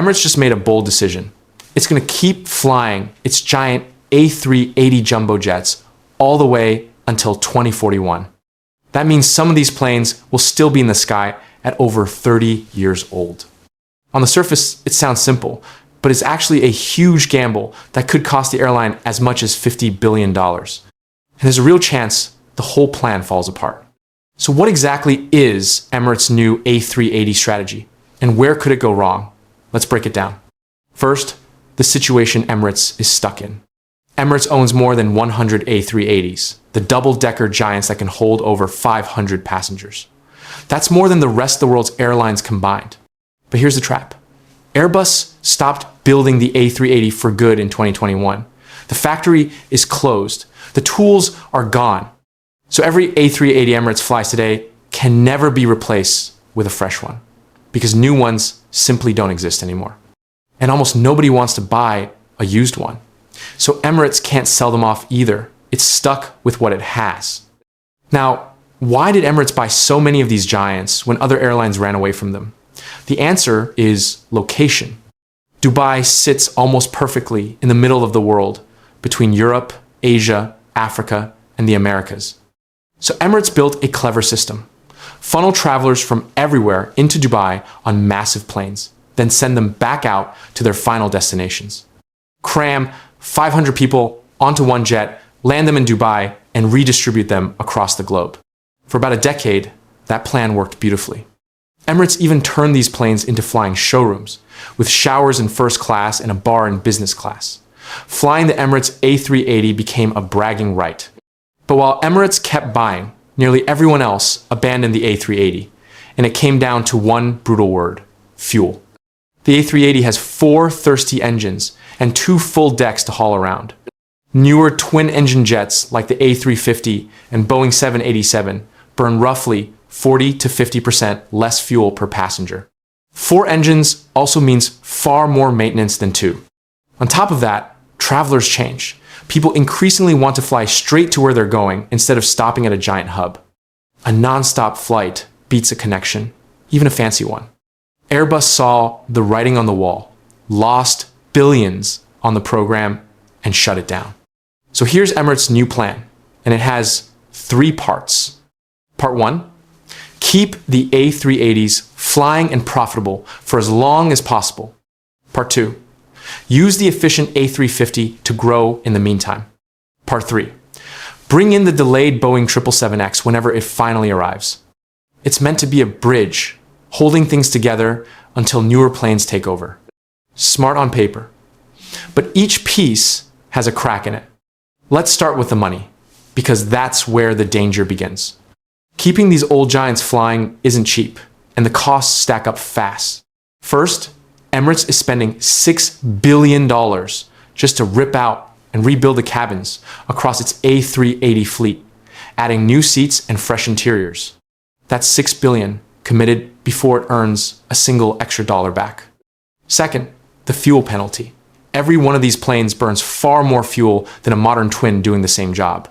Emirates just made a bold decision. It's going to keep flying its giant A380 jumbo jets all the way until 2041. That means some of these planes will still be in the sky at over 30 years old. On the surface, it sounds simple, but it's actually a huge gamble that could cost the airline as much as $50 billion. And there's a real chance the whole plan falls apart. So what exactly is Emirates' new A380 strategy, and where could it go wrong? Let's break it down. First, the situation Emirates is stuck in. Emirates owns more than 100 A380s, the double-decker giants that can hold over 500 passengers. That's more than the rest of the world's airlines combined. But here's the trap. Airbus stopped building the A380 for good in 2021. The factory is closed. The tools are gone. So every A380 Emirates flies today can never be replaced with a fresh one, because new ones simply don't exist anymore. And almost nobody wants to buy a used one. So Emirates can't sell them off either. It's stuck with what it has. Now, why did Emirates buy so many of these giants when other airlines ran away from them? The answer is location. Dubai sits almost perfectly in the middle of the world, between Europe, Asia, Africa, and the Americas. So Emirates built a clever system. Funnel travelers from everywhere into Dubai on massive planes, then send them back out to their final destinations. Cram 500 people onto one jet, land them in Dubai, and redistribute them across the globe. For about a decade, that plan worked beautifully. Emirates even turned these planes into flying showrooms, with showers in first class and a bar in business class. Flying the Emirates A380 became a bragging right. But while Emirates kept buying, nearly everyone else abandoned the A380, and it came down to one brutal word: fuel. The A380 has 4 thirsty engines and 2 full decks to haul around. Newer twin-engine jets like the A350 and Boeing 787 burn roughly 40 to 50% less fuel per passenger. 4 engines also means far more maintenance than 2. On top of that, travelers change. People increasingly want to fly straight to where they're going instead of stopping at a giant hub. A non-stop flight beats a connection, even a fancy one. Airbus saw the writing on the wall, lost billions on the program, and shut it down. So here's Emirates' new plan, and it has 3 parts. Part 1, keep the A380s flying and profitable for as long as possible. Part 2, use the efficient A350 to grow in the meantime. Part 3, bring in the delayed Boeing 777X whenever it finally arrives. It's meant to be a bridge, holding things together until newer planes take over. Smart on paper. But each piece has a crack in it. Let's start with the money, because that's where the danger begins. Keeping these old giants flying isn't cheap, and the costs stack up fast. First, Emirates is spending $6 billion just to rip out and rebuild the cabins across its A380 fleet, adding new seats and fresh interiors. That's $6 billion committed before it earns a single extra dollar back. Second, the fuel penalty. Every one of these planes burns far more fuel than a modern twin doing the same job.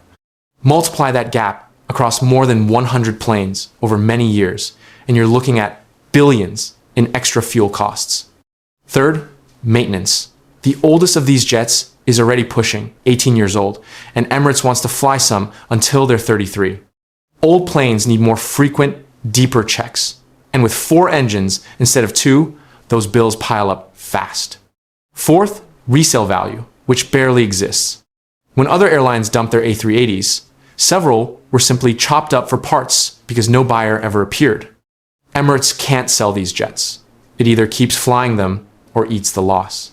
Multiply that gap across more than 100 planes over many years, and you're looking at billions in extra fuel costs. Third, maintenance. The oldest of these jets is already pushing 18 years old, and Emirates wants to fly some until they're 33. Old planes need more frequent, deeper checks, and with 4 engines instead of 2, those bills pile up fast. Fourth, resale value, which barely exists. When other airlines dumped their A380s, several were simply chopped up for parts because no buyer ever appeared. Emirates can't sell these jets. It either keeps flying them or eats the loss.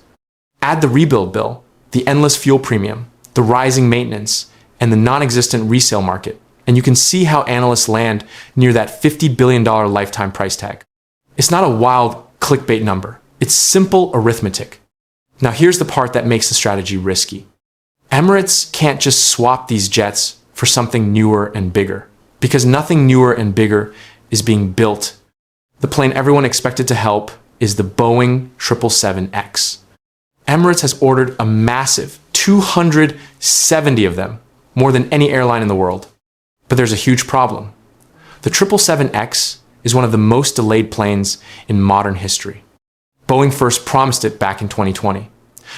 Add the rebuild bill, the endless fuel premium, the rising maintenance, and the non-existent resale market, and you can see how analysts land near that $50 billion lifetime price tag. It's not a wild clickbait number. It's simple arithmetic. Now here's the part that makes the strategy risky. Emirates can't just swap these jets for something newer and bigger, because nothing newer and bigger is being built. The plane everyone expected to help is the Boeing 777X. Emirates has ordered a massive 270 of them, more than any airline in the world. But there's a huge problem. The 777X is one of the most delayed planes in modern history. Boeing first promised it back in 2020.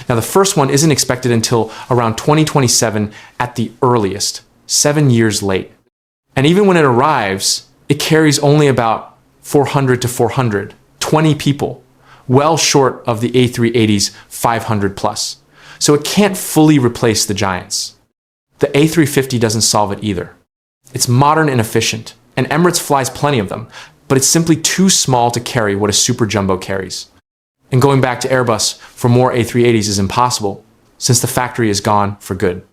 Now, the first one isn't expected until around 2027 at the earliest, 7 years late. And even when it arrives, it carries only about 400 to 420 people, well short of the A380's 500 plus. So it can't fully replace the giants. The A350 doesn't solve it either. It's modern and efficient, and Emirates flies plenty of them, but it's simply too small to carry what a super jumbo carries. And going back to Airbus for more A380s is impossible, since the factory is gone for good.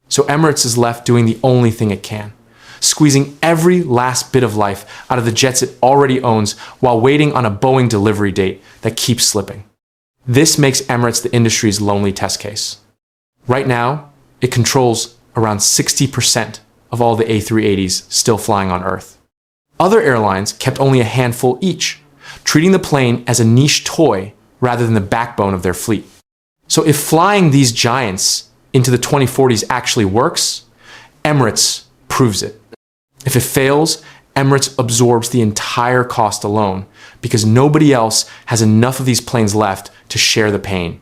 So Emirates is left doing the only thing it can, squeezing every last bit of life out of the jets it already owns while waiting on a Boeing delivery date that keeps slipping. This makes Emirates the industry's lonely test case. Right now, it controls around 60% of all the A380s still flying on Earth. Other airlines kept only a handful each, treating the plane as a niche toy rather than the backbone of their fleet. So if flying these giants into the 2040s actually works, Emirates proves it. If it fails, Emirates absorbs the entire cost alone because nobody else has enough of these planes left to share the pain.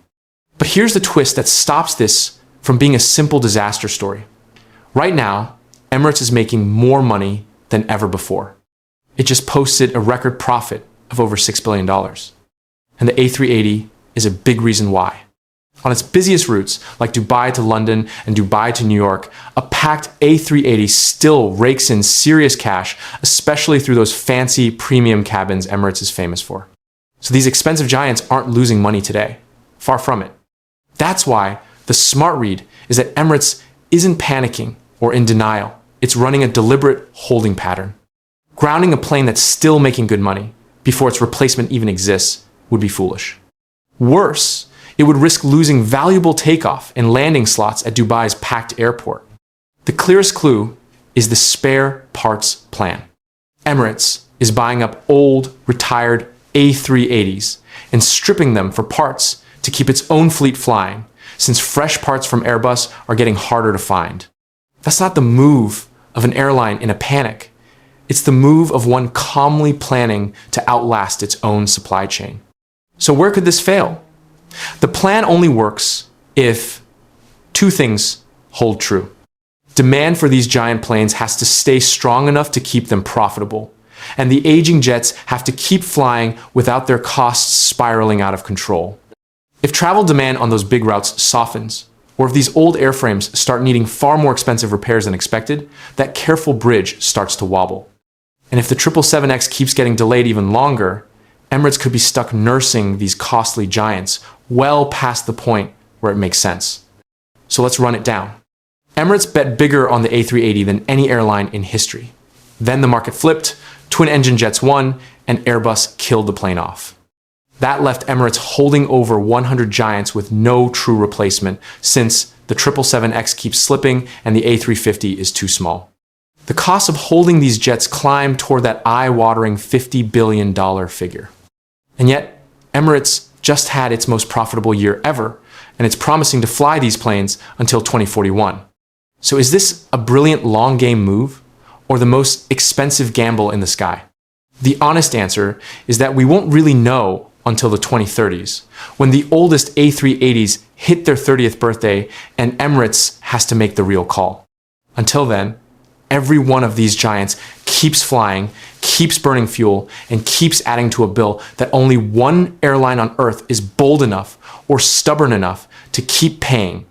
But here's the twist that stops this from being a simple disaster story. Right now, Emirates is making more money than ever before. It just posted a record profit of over $6 billion. And the A380 is a big reason why. On its busiest routes, like Dubai to London and Dubai to New York, a packed A380 still rakes in serious cash, especially through those fancy premium cabins Emirates is famous for. So these expensive giants aren't losing money today. Far from it. That's why the smart read is that Emirates isn't panicking or in denial. It's running a deliberate holding pattern. Grounding a plane that's still making good money before its replacement even exists would be foolish. Worse, it would risk losing valuable takeoff and landing slots at Dubai's packed airport. The clearest clue is the spare parts plan. Emirates is buying up old, retired A380s and stripping them for parts to keep its own fleet flying, since fresh parts from Airbus are getting harder to find. That's not the move of an airline in a panic. It's the move of one calmly planning to outlast its own supply chain. So where could this fail? The plan only works if two things hold true. Demand for these giant planes has to stay strong enough to keep them profitable, and the aging jets have to keep flying without their costs spiraling out of control. If travel demand on those big routes softens, or if these old airframes start needing far more expensive repairs than expected, that careful bridge starts to wobble. And if the 777X keeps getting delayed even longer, Emirates could be stuck nursing these costly giants well past the point where it makes sense. So let's run it down. Emirates bet bigger on the A380 than any airline in history. Then the market flipped, twin-engine jets won, and Airbus killed the plane off. That left Emirates holding over 100 giants with no true replacement, since the 777X keeps slipping and the A350 is too small. The cost of holding these jets climb toward that eye-watering $50 billion figure. And yet, Emirates just had its most profitable year ever, and it's promising to fly these planes until 2041. So is this a brilliant long game move, or the most expensive gamble in the sky? The honest answer is that we won't really know until the 2030s, when the oldest A380s hit their 30th birthday and Emirates has to make the real call. Until then, every one of these giants keeps flying, keeps burning fuel, and keeps adding to a bill that only one airline on Earth is bold enough or stubborn enough to keep paying